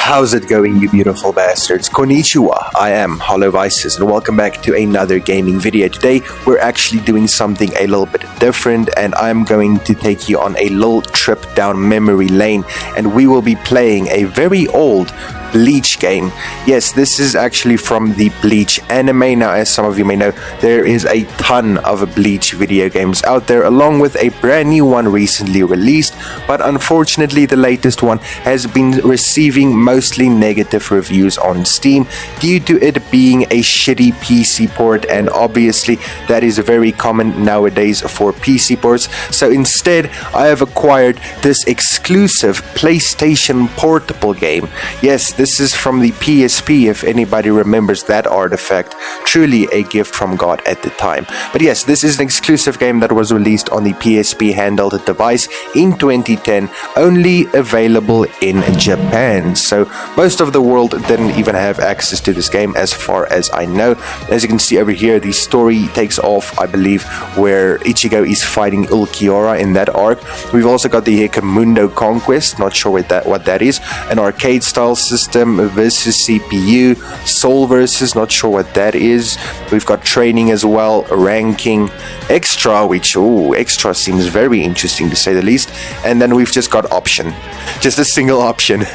How's it going, you beautiful bastards? Konnichiwa, I am Hollow Vices, and welcome back to another gaming video. Today, we're actually doing something a little bit different, and I'm going to take you on a little trip down memory lane, and we will be playing a very old Bleach game. Yes, this is actually from the Bleach anime. Now, as some of you may know, there is a ton of Bleach video games out there, along with a brand new one recently released, but unfortunately the latest one has been receiving mostly negative reviews on Steam due to it being a shitty PC port, and obviously that is very common nowadays for PC ports. So instead, I have acquired this exclusive PlayStation portable game. Yes, this is from the PSP, if anybody remembers that artifact. Truly a gift from God at the time. But yes, this is an exclusive game that was released on the PSP handheld device in 2010, only available in Japan. So most of the world didn't even have access to this game, as far as I know. As you can see over here, the story takes off, I believe, where Ichigo is fighting Ulquiorra in that arc. We've also got the Hikamundo Conquest, not sure what that is, an arcade style system versus CPU, soul versus, not sure what that is. We've got training as well, ranking, extra, which extra seems very interesting to say the least, and then we've just got option, just a single option.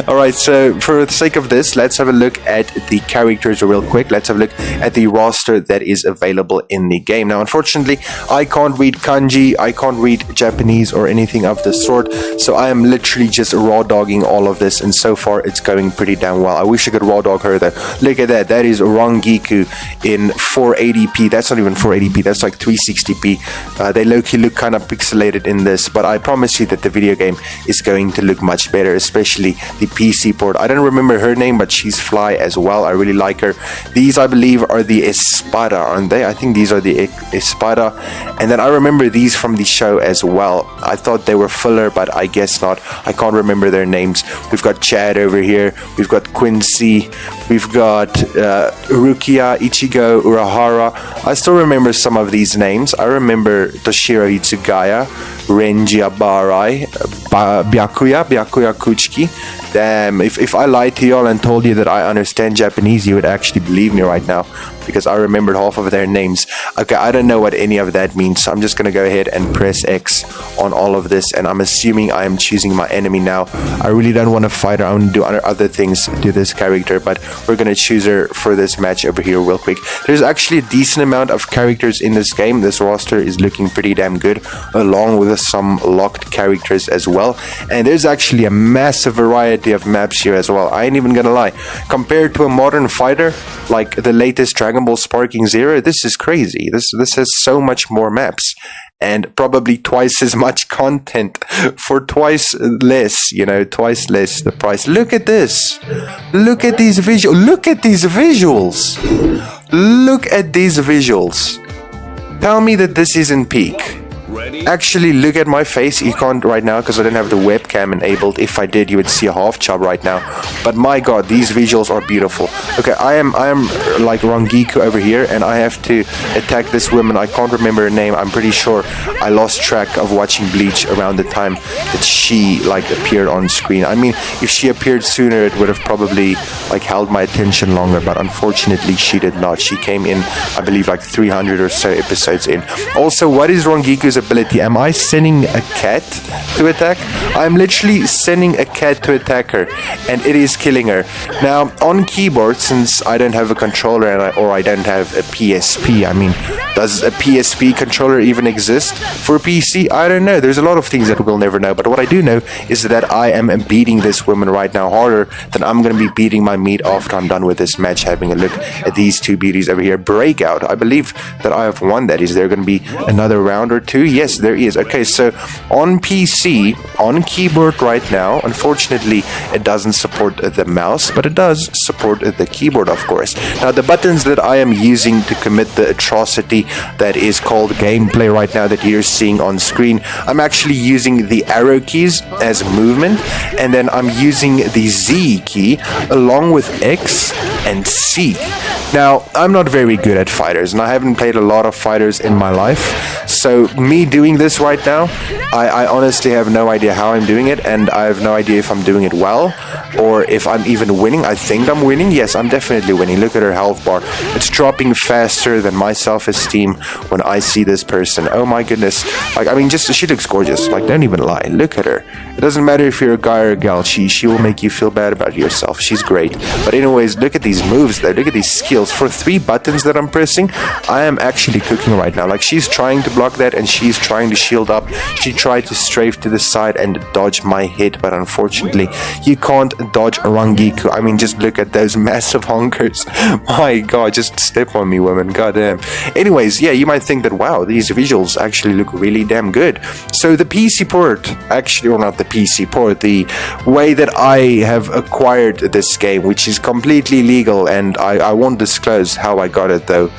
Alright, so for the sake of this, let's have a look at the characters real quick. Let's have a look at the roster that is available in the game. Now, unfortunately, I can't read kanji, I can't read Japanese or anything of the sort, so I am literally just raw dogging all of this, and so far it's going pretty damn well. I wish I could raw dog her though. Look at that. That is Rangiku in 480p. That's not even 480p. That's like 360p. They low-key look kind of pixelated in this, but I promise you that the video game is going to look much better, especially the PC port. I don't remember her name, but she's fly as well. I really like her. These, I believe, are the Espada, aren't they? I think these are the Espada. And then I remember these from the show as well. I thought they were filler, but I guess not. I can't remember their names. We've got Chad over here. We've got Quincy. We've got Rukia, Ichigo, Urahara. I still remember some of these names. I remember Toshiro Itsugaya, Renji Abarai, Byakuya Kuchiki. Damn, if I lied to y'all and told you that I understand Japanese, you would actually believe me right now, because I remembered half of their names. Okay, I don't know what any of that means, so I'm just gonna go ahead and press X on all of this, and I'm assuming I am choosing my enemy now. I really don't want to fight her. I want to do other things to this character, but we're gonna choose her for this match over here real quick. There's actually a decent amount of characters in this game. This roster is looking pretty damn good, along with some locked characters as well, and there's actually a massive variety of maps here as well. I ain't even gonna lie. Compared to a modern fighter like the latest Dragon Ball Sparking Zero, this is crazy. This has so much more maps, and probably twice as much content for twice less the price. Look at this. Look at these visuals. Look at these visuals. Look at these visuals. Tell me that this isn't peak. Actually, look at my face. You can't right now because I don't have the webcam enabled. If I did, you would see a half chub right now. But my god, these visuals are beautiful. Okay, I am like Rangiku over here, and I have to attack this woman. I can't remember her name. I'm pretty sure I lost track of watching Bleach around the time that she appeared on screen. I mean, if she appeared sooner, it would have probably held my attention longer, but unfortunately she did not. She came in, I believe, 300 or so episodes in. Also, what is Rangiku's ability? Am I sending a cat to attack? I'm literally sending a cat to attack her, and it is killing her. Now, on keyboard, since I don't have a controller or I don't have a PSP, I mean, does a PSP controller even exist for PC? I don't know. There's a lot of things that we'll never know, but what I do know is that I am beating this woman right now harder than I'm going to be beating my meat after I'm done with this match. Having a look at these two beauties over here. Breakout. I believe that I have won that. Is there going to be another round or two? Yes, there is. Okay, so on PC, on keyboard right now, unfortunately, it doesn't support the mouse, but it does support the keyboard, of course. Now, the buttons that I am using to commit the atrocity that is called gameplay right now that you're seeing on screen, I'm actually using the arrow keys as movement, and then I'm using the Z key along with X and C. Now, I'm not very good at fighters, and I haven't played a lot of fighters in my life, so me doing this right now. I honestly have no idea how I'm doing it, and I have no idea if I'm doing it well or if I'm even winning. I think I'm winning. Yes, I'm definitely winning. Look at her health bar. It's dropping faster than my self-esteem when I see this person. Oh my goodness. Like, I mean, just she looks gorgeous. Like, don't even lie. Look at her. It doesn't matter if you're a guy or a gal. She will make you feel bad about yourself. She's great. But anyways, look at these moves though. Look at these skills. For 3 buttons that I'm pressing, I am actually cooking right now. Like, she's trying to block that and she's trying to shield up. She tried to strafe to the side and dodge my hit, but unfortunately, you can't dodge Rangiku. I mean, just look at those massive honkers. My god, just step on me, woman. Goddamn. Anyways, yeah, you might think that, wow, these visuals actually look really damn good. So the PC port, actually, or not the PC port, the way that I have acquired this game, which is completely legal, and I won't disclose how I got it though.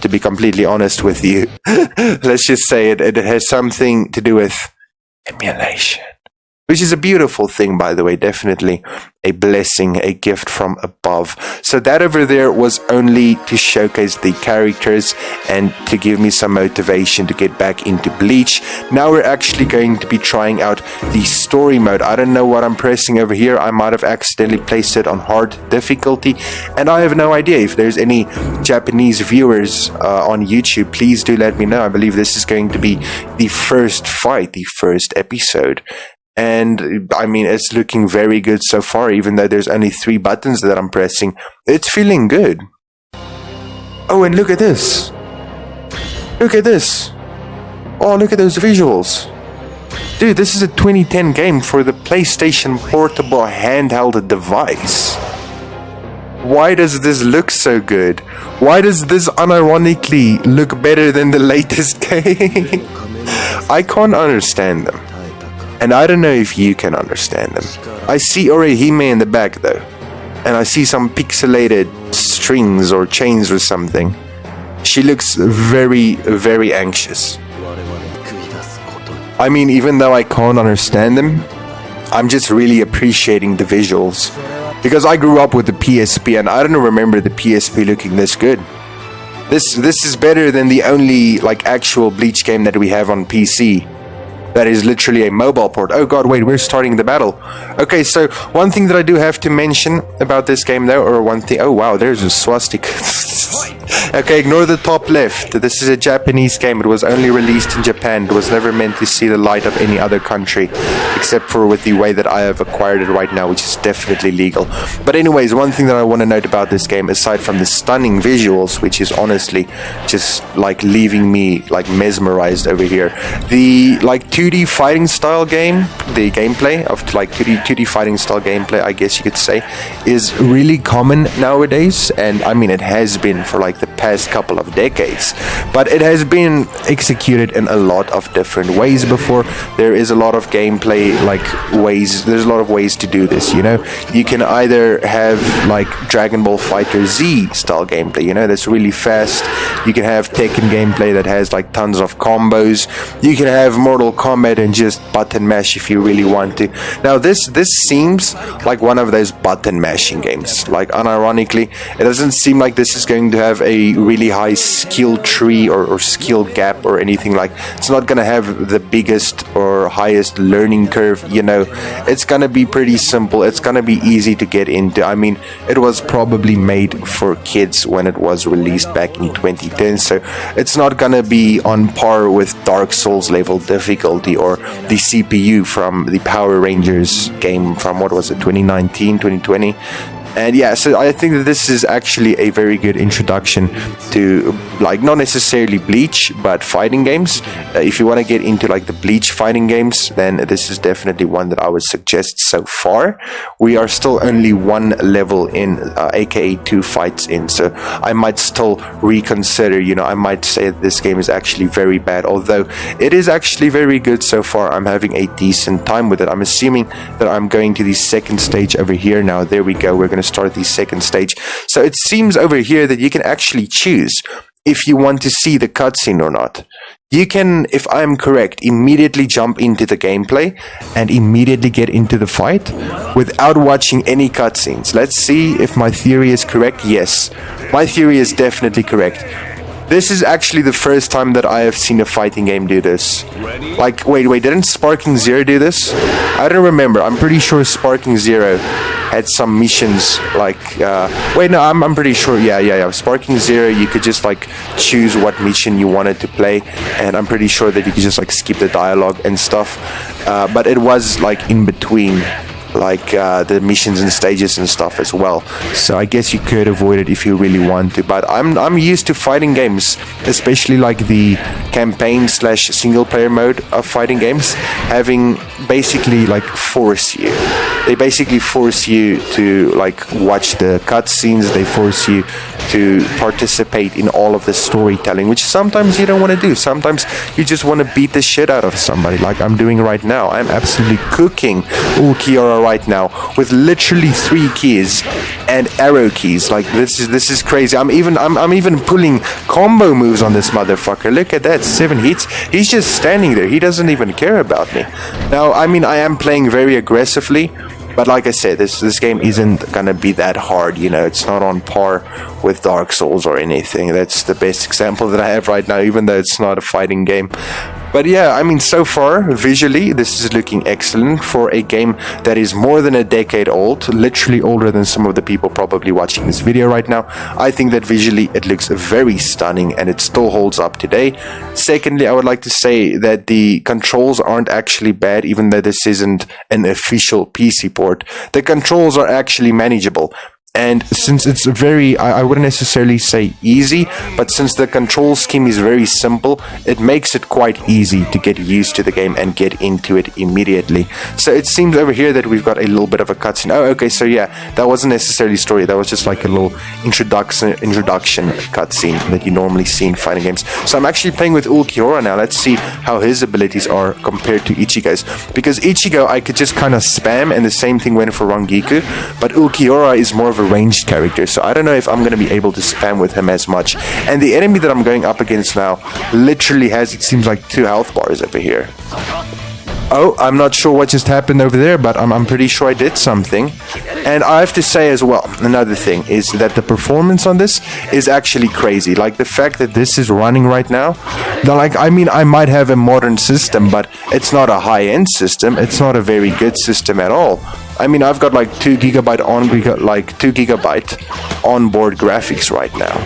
To be completely honest with you, let's just say it has something to do with emulation. Which is a beautiful thing, by the way, definitely a blessing, a gift from above. So that over there was only to showcase the characters and to give me some motivation to get back into Bleach. Now we're actually going to be trying out the story mode. I don't know what I'm pressing over here. I might have accidentally placed it on hard difficulty, and I have no idea. If there's any Japanese viewers on YouTube, please do let me know. I believe this is going to be the first fight, the first episode. And I mean, it's looking very good so far, even though there's only 3 buttons that I'm pressing. It's feeling good. Oh, and look at this. Look at this. Oh, look at those visuals. Dude, this is a 2010 game for the PlayStation Portable handheld device. Why does this look so good? Why does this unironically look better than the latest game? I can't understand them. And I don't know if you can understand them. I see Orihime in the back though. And I see some pixelated strings or chains or something. She looks very, very anxious. I mean, even though I can't understand them, I'm just really appreciating the visuals. Because I grew up with the PSP and I don't remember the PSP looking this good. This is better than the only like actual Bleach game that we have on PC. That is literally a mobile port. Oh god, wait, we're starting the battle. Okay, so one thing that I do have to mention about this game though, or one thing... Oh wow, there's a swastika. Okay, ignore the top left. This is a Japanese game. It was only released in Japan. It was never meant to see the light of any other country, except for with the way that I have acquired it right now, which is definitely legal. But anyways, one thing that I want to note about this game, aside from the stunning visuals, which is honestly just like leaving me like mesmerized over here, the like 2D fighting style game, the gameplay of like 2D fighting style gameplay, I guess you could say, is really common nowadays. And I mean, it has been for like the past couple of decades, but it has been executed in a lot of different ways before. There is a lot of gameplay like ways, there's a lot of ways to do this, you know. You can either have like Dragon Ball Fighter Z style gameplay, you know, that's really fast. You can have Tekken gameplay that has like tons of combos. You can have Mortal Kombat and just button mash if you really want to. Now this seems like one of those button mashing games. Like unironically, it doesn't seem like this is going to have a really high skill tree or skill gap or anything. Like, it's not gonna have the biggest or highest learning curve, you know. It's gonna be pretty simple. It's gonna be easy to get into. I mean, it was probably made for kids when it was released back in 2010, so it's not gonna be on par with Dark Souls level difficulty or the CPU from the Power Rangers game from, what was it, 2019, 2020. And yeah, so I think that this is actually a very good introduction to, like, not necessarily Bleach, but fighting games. If you want to get into like the Bleach fighting games, then this is definitely one that I would suggest so far. We are still only 1 level in, aka 2 fights in, so I might still reconsider, you know, I might say that this game is actually very bad, although it is actually very good so far. I'm having a decent time with it. I'm assuming that I'm going to the second stage over here now. There we go, we're going to start the second stage. So it seems over here that you can actually choose if you want to see the cutscene or not. You can, if I'm correct, immediately jump into the gameplay and immediately get into the fight without watching any cutscenes. Let's see if my theory is correct. Yes, my theory is definitely correct. This is actually the first time that I have seen a fighting game do this. Like, wait, didn't Sparking Zero do this? I don't remember. I'm pretty sure Sparking Zero had some missions like, wait, no, I'm pretty sure, yeah. Sparking Zero, you could just like choose what mission you wanted to play, and I'm pretty sure that you could just like skip the dialogue and stuff, but it was like in between like the missions and stages and stuff as well, so I guess you could avoid it if you really want to. But I'm used to fighting games, especially like the campaign / single player mode of fighting games, having basically like they basically force you to like watch the cutscenes. They force you to participate in all of the storytelling, which sometimes you don't want to do. Sometimes you just want to beat the shit out of somebody, like I'm doing right now. I'm absolutely cooking Kiara right now with literally 3 keys and arrow keys. Like this is crazy. I'm even pulling combo moves on this motherfucker. Look at that, 7 hits. He's just standing there. He doesn't even care about me. Now, I mean, I am playing very aggressively, but like I said, this game isn't gonna be that hard, you know. It's not on par with Dark Souls or anything. That's the best example that I have right now, even though it's not a fighting game. But yeah, I mean, so far, visually, this is looking excellent for a game that is more than a decade old, literally older than some of the people probably watching this video right now. I think that visually it looks very stunning and it still holds up today. Secondly, I would like to say that the controls aren't actually bad, even though this isn't an official PC port. The controls are actually manageable. And since it's very, I wouldn't necessarily say easy, but since the control scheme is very simple, it makes it quite easy to get used to the game and get into it immediately. So it seems over here that we've got a little bit of a cutscene. Oh, okay, so yeah, that wasn't necessarily story. That was just like a little introduction cutscene that you normally see in fighting games. So I'm actually playing with Ulquiorra now. Let's see how his abilities are compared to Ichigo's. Because Ichigo, I could just kind of spam, and the same thing went for Rangiku, but Ulquiorra is more of a ranged character, so I don't know if I'm going to be able to spam with him as much. And the enemy that I'm going up against now literally has, it seems like, 2 health bars over here. Oh, I'm not sure what just happened over there, but I'm pretty sure I did something. And I have to say as well, another thing is that the performance on this is actually crazy. Like the fact that this is running right now, like, I mean, I might have a modern system, but it's not a high-end system. It's not a very good system at all. I mean, I've got like 2 gigabyte onboard graphics right now,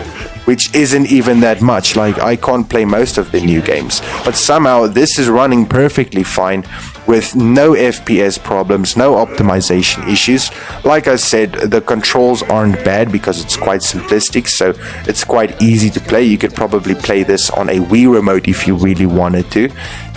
which isn't even that much. Like, I can't play most of the new games, but somehow this is running perfectly fine with no FPS problems, no optimization issues. Like I said, the controls aren't bad because it's quite simplistic, so it's quite easy to play. You could probably play this on a Wii remote if you really wanted to.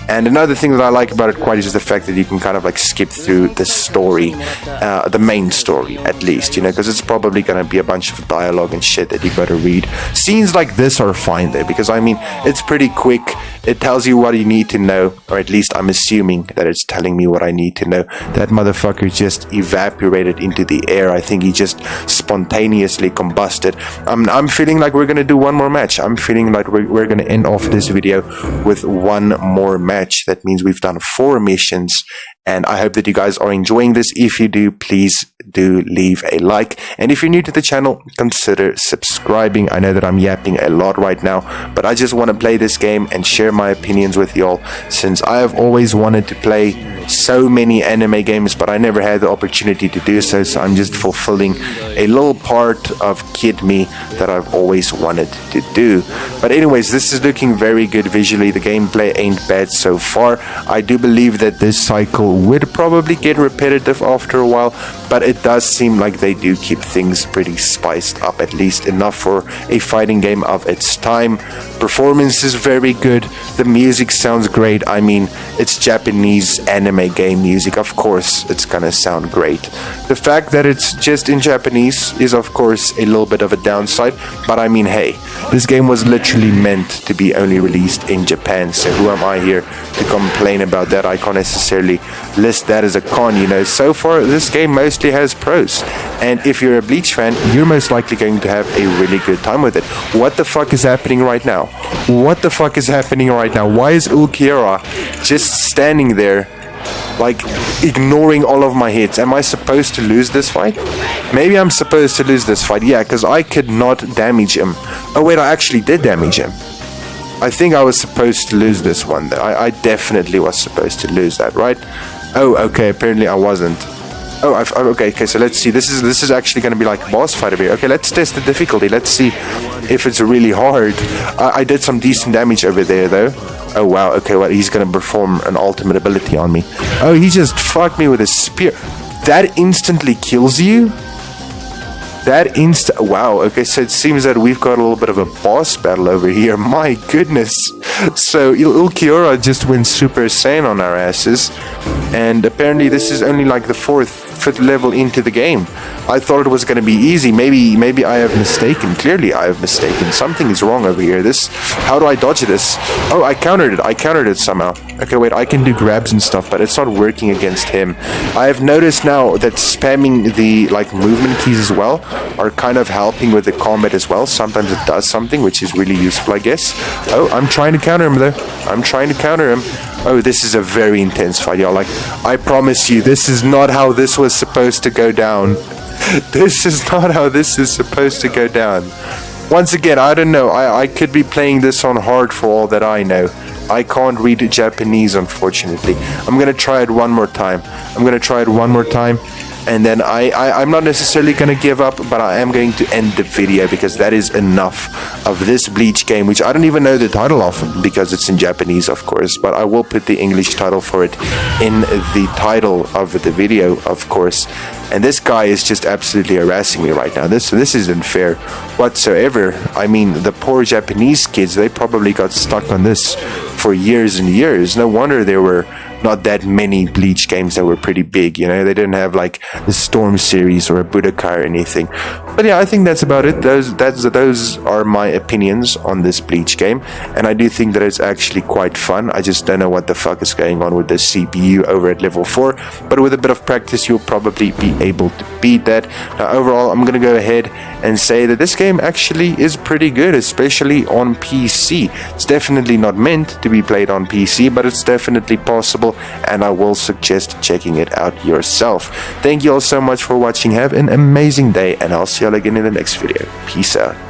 And another thing that I like about it quite is the fact that you can kind of like skip through the story, the main story at least, you know, because it's probably going to be a bunch of dialogue and shit that you got to read. Scenes like this are fine there because, I mean, it's pretty quick. It tells you what you need to know, or at least I'm assuming that it's telling me what I need to know. That motherfucker just evaporated into the air. I think he just spontaneously combusted. I'm feeling like we're going to do one more match. I'm feeling like we're going to end off this video with one more match. That means we've done 4 missions, and I hope that you guys are enjoying this. If you do, please do leave a like, and if you're new to the channel, consider subscribing. I know that I'm yapping a lot right now, but I just want to play this game and share my opinions with y'all, since I have always wanted to play so many anime games, but I never had the opportunity to do so, so I'm just fulfilling a little part of kid me that I've always wanted to do. But anyways, this is looking very good visually. The gameplay ain't bad so far. I do believe that this cycle would probably get repetitive after a while, but it does seem like they do keep things pretty spiced up, at least enough for a fighting game of its time. Performance is very good. The music sounds great. I mean, it's Japanese anime game music. Of course, it's gonna sound great. The fact that it's just in Japanese is, of course, a little bit of a downside, but I mean, hey, this game was literally meant to be only released in Japan, so who am I here to complain about that? I can't necessarily list that as a con, you know. So far, this game mostly has pros, and if you're a Bleach fan, you're most likely going to have a really good time with it. What the fuck is happening right now? What the fuck is happening right now? Why is Ulquiorra just standing there like ignoring all of my hits. Am I supposed to lose this fight? Maybe I'm supposed to lose this fight. Yeah, because I could not damage him. Oh wait, I actually did damage him. I think I was supposed to lose this one though. I definitely was supposed to lose that, right? Oh, okay, apparently I wasn't. Oh, okay, so let's see. This is actually going to be like a boss fight over here. Okay, let's test the difficulty. Let's see if it's really hard. I did some decent damage over there though. Oh wow, okay, well, he's going to perform an ultimate ability on me. Oh, he just fucked me with a spear. That instantly kills you? Wow, okay, so it seems that we've got a little bit of a boss battle over here. My goodness. So Ulquiorra just went Super Saiyan on our asses, and apparently this is only like the fifth level into the game. I thought it was going to be easy. Maybe I have mistaken. Clearly I have mistaken. Something is wrong over here. How do I dodge this? Oh, I countered it somehow. Okay, wait, I can do grabs and stuff, but it's not working against him. I have noticed now that spamming the like movement keys as well are kind of helping with the combat as well. Sometimes it does something, which is really useful, I guess. Oh, I'm trying to counter him though. I'm trying to counter him. Oh, this is a very intense fight, y'all. Like, I promise you, this is not how this was supposed to go down. This is not how this is supposed to go down. Once again, I don't know. I could be playing this on hard for all that I know. I can't read Japanese, unfortunately. I'm gonna try it one more time. And then I'm not necessarily going to give up, but I am going to end the video because that is enough of this Bleach game, which I don't even know the title of because it's in Japanese, of course, but I will put the English title for it in the title of the video, of course. And this guy is just absolutely harassing me right now. This isn't fair whatsoever. I mean, the poor Japanese kids, they probably got stuck on this for years and years. No wonder there were not that many Bleach games that were pretty big, you know. They didn't have like the Storm series or a Budokai or anything. But yeah, I think that's about it. Those are my opinions on this Bleach game, and I do think that it's actually quite fun. I just don't know what the fuck is going on with the CPU over at level 4, but with a bit of practice you'll probably be able to beat that. Now overall, I'm gonna go ahead and say that this game actually is pretty good, especially on PC. It's definitely not meant to be played on PC, but it's definitely possible, and I will suggest checking it out yourself. Thank you all so much for watching. Have an amazing day, and I'll see you all again in the next video. Peace out.